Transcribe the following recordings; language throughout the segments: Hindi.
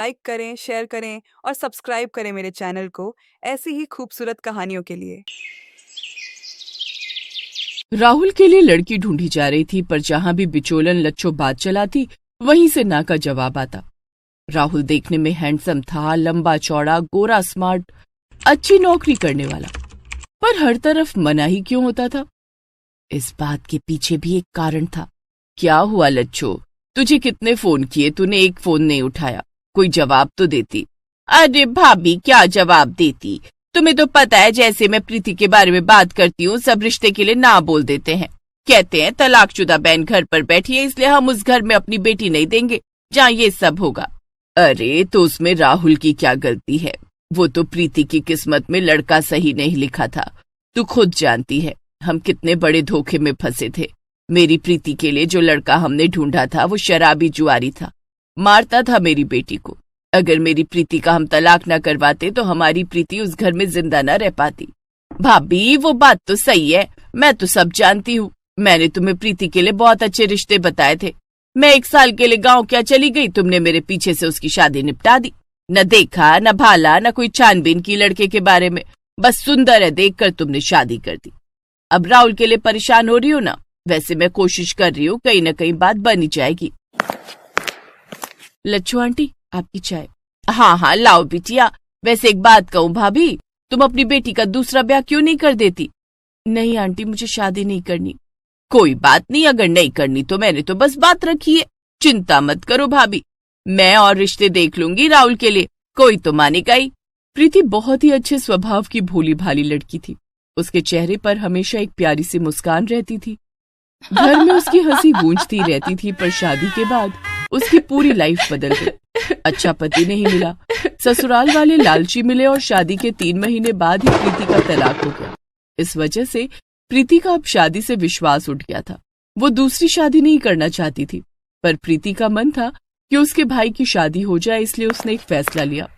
लाइक करें, शेयर करें और सब्सक्राइब करें मेरे चैनल को ऐसी ही खूबसूरत कहानियों के लिए। राहुल के लिए लड़की ढूंढी जा रही थी, पर जहां भी बिचौलन लच्छो बात चलाती वहीं से ना का जवाब आता। राहुल देखने में हैंडसम था, लंबा चौड़ा, गोरा, स्मार्ट, अच्छी नौकरी करने वाला, पर हर तरफ मना ही क्यों होता था? इस बात के पीछे भी एक कारण था। क्या हुआ लच्छो, तुझे कितने फोन किए, तूने एक फोन नहीं उठाया, कोई जवाब तो देती। अरे भाभी, क्या जवाब देती, तुम्हें तो पता है जैसे मैं प्रीति के बारे में बात करती हूँ सब रिश्ते के लिए ना बोल देते हैं। कहते हैं तलाकशुदा बहन घर पर बैठी है, इसलिए हम उस घर में अपनी बेटी नहीं देंगे जहाँ ये सब होगा। अरे तो उसमें राहुल की क्या गलती है? वो तो प्रीति की किस्मत में लड़का सही नहीं लिखा था। तू खुद जानती है हम कितने बड़े धोखे में फंसे थे। मेरी प्रीति के लिए जो लड़का हमने ढूंढा था वो शराबी जुआरी था, मारता था मेरी बेटी को। अगर मेरी प्रीति का हम तलाक न करवाते तो हमारी प्रीति उस घर में जिंदा न रह पाती। भाभी वो बात तो सही है, मैं तो सब जानती हूँ। मैंने तुम्हें प्रीति के लिए बहुत अच्छे रिश्ते बताए थे। मैं 1 साल के लिए गांव क्या चली गई, तुमने मेरे पीछे से उसकी शादी निपटा दी। न देखा, न भाला, न कोई छानबीन की लड़के के बारे में, बस सुंदर है देखकर तुमने शादी कर दी। अब राहुल के लिए परेशान हो रही हो ना? वैसे मैं कोशिश कर रही हूँ, कहीं न कहीं बात बन ही जाएगी। लच्छो आंटी, आपकी चाय। हाँ लाओ बिटिया। वैसे एक बात कहूँ भाभी, तुम अपनी बेटी का दूसरा ब्याह क्यों नहीं कर देती? नहीं आंटी, मुझे शादी नहीं करनी। कोई बात नहीं, अगर नहीं करनी तो मैंने तो बस बात रखी है। चिंता मत करो भाभी, मैं और रिश्ते देख लूंगी राहुल के लिए, कोई तो मानेगा ही। प्रीति बहुत ही अच्छे स्वभाव की भोली भाली लड़की थी। उसके चेहरे पर हमेशा एक प्यारी सी मुस्कान रहती थी। घर में उसकी हंसी गूंजती रहती थी, पर शादी के बाद उसकी पूरी लाइफ बदल गई। अच्छा पति नहीं मिला, ससुराल वाले लालची मिले और शादी के 3 महीने बाद ही प्रीति का तलाक हो गया। इस वजह से प्रीति का अब शादी से विश्वास उठ गया था। वो दूसरी शादी नहीं करना चाहती थी, पर प्रीति का मन था कि उसके भाई की शादी हो जाए, इसलिए उसने एक फैसला लिया।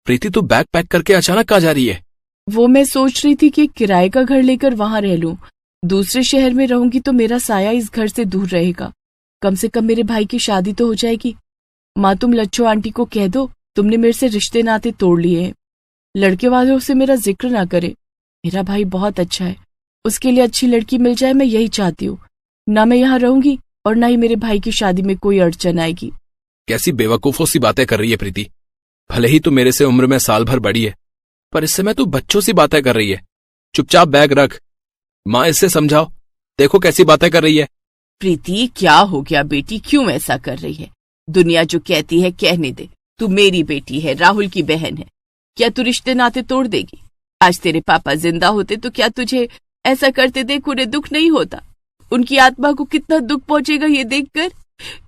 प्रीति, तू बैग पैक करके अचानक कहाँ जा रही है? वो मैं सोच रही थी कि किराए का घर लेकर वहां रह लूं। दूसरे शहर में रहूंगी तो मेरा साया इस घर से दूर रहेगा। कम से कम मेरे भाई की शादी तो हो जाएगी। माँ, तुम लच्छो आंटी को कह दो तुमने मेरे से रिश्ते नाते तोड़ लिए हैं। लड़के वालों से मेरा जिक्र ना करे। मेरा भाई बहुत अच्छा है, उसके लिए अच्छी लड़की मिल जाए, मैं यही चाहती हूँ। ना मैं यहाँ रहूंगी और ना ही मेरे भाई की शादी में कोई अड़चन आएगी। कैसी बेवकूफों सी बातें कर रही है प्रीति। भले ही तू मेरे से उम्र में साल भर बड़ी है, पर इस समय तू बच्चों सी बातें कर रही है। चुपचाप बैग रख। माँ, इससे समझाओ, देखो कैसी बातें कर रही है। प्रीति, क्या हो गया बेटी, क्यों ऐसा कर रही है? दुनिया जो कहती है कहने दे। तू मेरी बेटी है, राहुल की बहन है। क्या तू रिश्ते नाते तोड़ देगी? आज तेरे पापा जिंदा होते तो क्या तुझे ऐसा करते देख उन्हें दुख नहीं होता? उनकी आत्मा को कितना दुख पहुंचेगा ये देखकर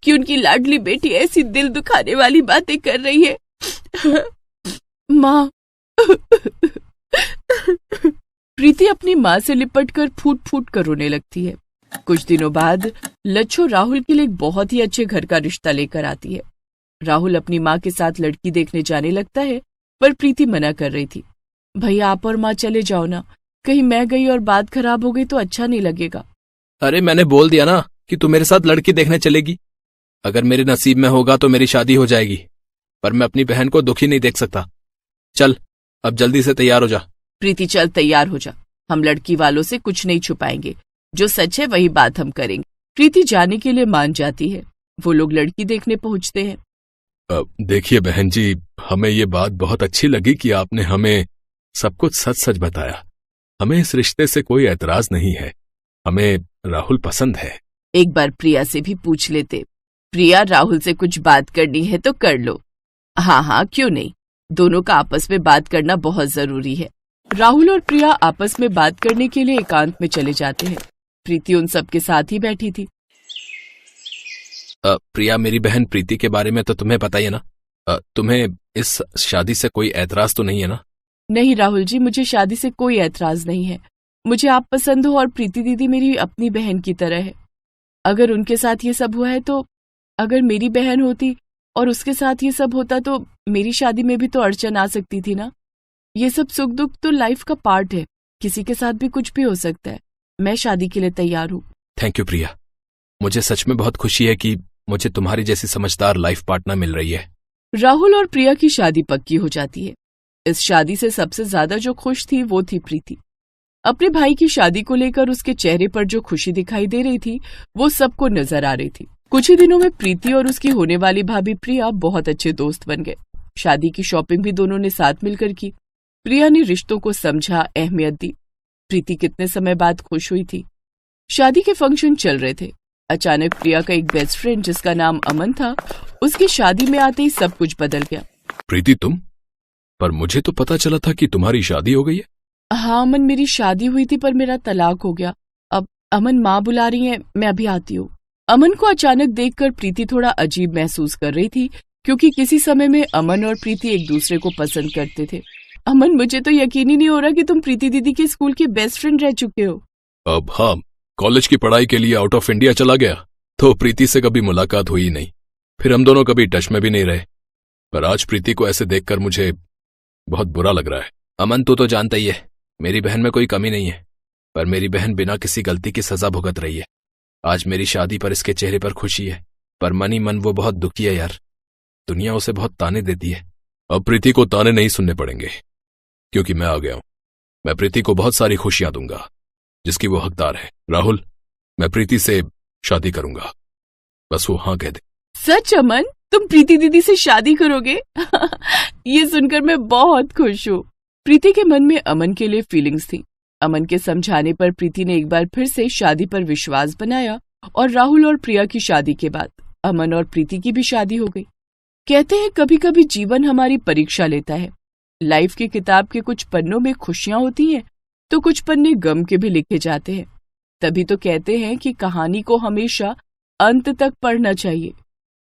कि उनकी लाडली बेटी ऐसी दिल दुखाने वाली बातें कर रही है। माँ। प्रीति अपनी माँ से लिपटकर फूट फूट कर रोने लगती है। कुछ दिनों बाद लच्छो राहुल के लिए एक बहुत ही अच्छे घर का रिश्ता लेकर आती है। राहुल अपनी माँ के साथ लड़की देखने जाने लगता है, पर प्रीति मना कर रही थी। भैया, आप और माँ चले जाओ ना, कहीं मैं गई और बात खराब हो गई तो अच्छा नहीं लगेगा। अरे मैंने बोल दिया ना कि तू मेरे साथ लड़की देखने चलेगी। अगर मेरे नसीब में होगा तो मेरी शादी हो जाएगी, पर मैं अपनी बहन को दुखी नहीं देख सकता। चल अब जल्दी से तैयार हो जा। प्रीति, चल तैयार हो जा। हम लड़की वालों से कुछ नहीं छुपाएंगे, जो सच है वही बात हम करेंगे। प्रीति जाने के लिए मान जाती है। वो लोग लड़की देखने पहुंचते हैं। देखिए बहन जी, हमें ये बात बहुत अच्छी लगी कि आपने हमें सब कुछ सच सच बताया। हमें इस रिश्ते से कोई एतराज नहीं है, हमें राहुल पसंद है। एक बार प्रिया से भी पूछ लेते। प्रिया, राहुल से कुछ बात करनी है तो कर लो। हाँ, क्यों नहीं, दोनों का आपस में बात करना बहुत जरूरी है। राहुल और प्रिया आपस में बात करने के लिए एकांत में चले जाते हैं। प्रीति उन सब के साथ ही बैठी थी। प्रिया, मेरी बहन प्रीति के बारे में तो तुम्हें पता ही है ना। तुम्हें इस शादी से कोई ऐतराज तो नहीं है ना? नहीं राहुल जी, मुझे शादी से कोई ऐतराज नहीं है। मुझे आप पसंद हो और प्रीति दीदी मेरी अपनी बहन की तरह है। अगर उनके साथ ये सब हुआ है तो अगर मेरी बहन होती और उसके साथ ये सब होता तो मेरी शादी में भी तो अड़चन आ सकती थी ना। ये सब सुख दुख तो लाइफ का पार्ट है, किसी के साथ भी कुछ भी हो सकता है। मैं शादी के लिए तैयार हूँ। थैंक यू प्रिया, मुझे सच में बहुत खुशी है कि मुझे तुम्हारी जैसी समझदार लाइफ पार्टनर मिल रही है। राहुल और प्रिया की शादी पक्की हो जाती है। इस शादी से सबसे ज्यादा जो खुश थी वो थी प्रीति। अपने भाई की शादी को लेकर उसके चेहरे पर जो खुशी दिखाई दे रही थी वो सबको नजर आ रही थी। कुछ ही दिनों में प्रीति और उसकी होने वाली भाभी प्रिया बहुत अच्छे दोस्त बन गए। शादी की शॉपिंग भी दोनों ने साथ मिलकर की। प्रिया ने रिश्तों को समझा, अहमियत दी। प्रीति कितने समय बाद खुश हुई थी। शादी के फंक्शन चल रहे थे। अचानक प्रिया का एक बेस्ट फ्रेंड जिसका नाम अमन था, उसकी शादी में आते ही सब कुछ बदल गया। प्रीति तुम? पर मुझे तो पता चला था कि तुम्हारी शादी हो गई है। हाँ अमन, मेरी शादी हुई थी पर मेरा तलाक हो गया। अब अमन माँ बुला रही है, मैं अभी आती हूँ। अमन को अचानक देखकर प्रीति थोड़ा अजीब महसूस कर रही थी क्योंकि किसी समय में अमन और प्रीति एक दूसरे को पसंद करते थे। अमन, मुझे तो यकीन ही नहीं हो रहा कि तुम प्रीति दीदी के स्कूल के बेस्ट फ्रेंड रह चुके हो। अब हाँ, कॉलेज की पढ़ाई के लिए आउट ऑफ इंडिया चला गया तो प्रीति से कभी मुलाकात हुई नहीं। फिर हम दोनों कभी टच में भी नहीं रहे। पर आज प्रीति को ऐसे देखकर मुझे बहुत बुरा लग रहा है। अमन, तू तो जानता ही है मेरी बहन में कोई कमी नहीं है, पर मेरी बहन बिना किसी गलती की सजा भुगत रही है। आज मेरी शादी पर इसके चेहरे पर खुशी है, पर मन ही मन वो बहुत दुखी है यार। दुनिया उसे बहुत ताने देती है। अब प्रीति को ताने नहीं सुनने पड़ेंगे क्योंकि मैं आ गया हूं। मैं प्रीति को बहुत सारी खुशियां दूंगा जिसकी वो हकदार है। राहुल, मैं प्रीति से शादी करूंगा, बस वो हाँ कह दे। सच अमन, तुम प्रीति दीदी से शादी करोगे? ये सुनकर मैं बहुत खुश हूँ। प्रीति के मन में अमन के लिए फीलिंग्स थी। अमन के समझाने पर प्रीति ने एक बार फिर से शादी पर विश्वास बनाया और राहुल और प्रिया की शादी के बाद अमन और प्रीति की भी शादी हो गई। कहते हैं कभी कभी जीवन हमारी परीक्षा लेता है। लाइफ की किताब के कुछ पन्नों में खुशियां होती हैं तो कुछ पन्ने गम के भी लिखे जाते हैं। तभी तो कहते हैं कि कहानी को हमेशा अंत तक पढ़ना चाहिए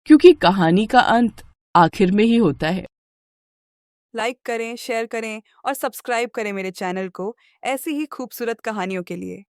क्योंकि कहानी का अंत आखिर में ही होता है। लाइक करें, शेयर करें और सब्सक्राइब करें मेरे चैनल को ऐसी ही खूबसूरत कहानियों के लिए।